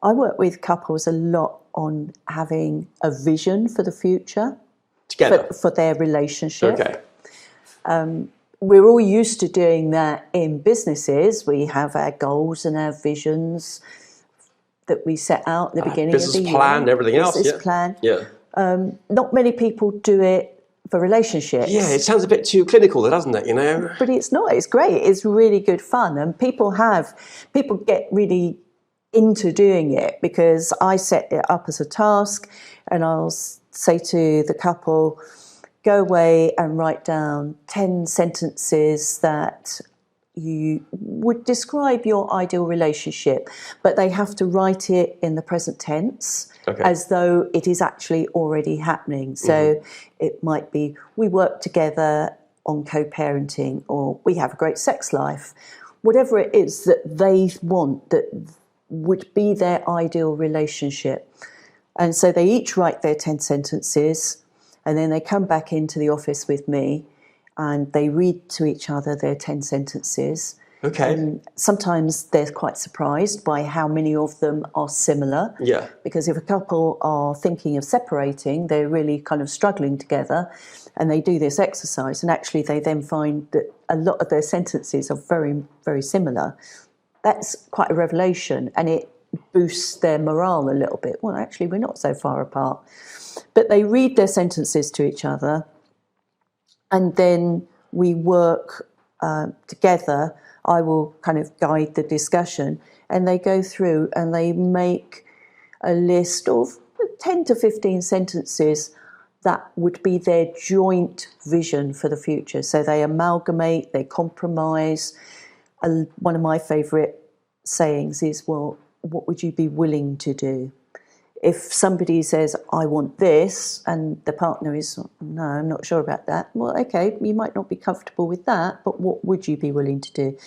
I work with couples a lot on having a vision for the future. Together? For their relationship. Okay. We're all used to doing that in businesses. We have our goals and our visions that we set out at the beginning of the year. Business plan, everything else. Business plan. Yeah. Not many people do it for relationships. Yeah, it sounds a bit too clinical, doesn't it, you know? But it's not. It's great. It's really good fun. And people get really into doing it because I set it up as a task and I'll say to the couple, go away and write down 10 sentences that you would describe your ideal relationship, but they have to write it in the present tense as though it is actually already happening. So it might be, we work together on co-parenting, or we have a great sex life. Whatever it is that they want that would be their ideal relationship. And so they each write their 10 sentences, and then they come back into the office with me and they read to each other their 10 sentences. Okay. And sometimes they're quite surprised by how many of them are similar. Yeah. Because if a couple are thinking of separating, they're really kind of struggling together, and they do this exercise, and actually they then find that a lot of their sentences are very, very similar. That's quite a revelation, and it boosts their morale a little bit. Well, actually, we're not so far apart. But they read their sentences to each other, and then we work together. I will kind of guide the discussion, and they go through and they make a list of 10 to 15 sentences that would be their joint vision for the future. So they amalgamate, they compromise. One of my favourite sayings is, well, what would you be willing to do? If somebody says, I want this, and the partner is, no, I'm not sure about that. Well, okay, you might not be comfortable with that, but what would you be willing to do?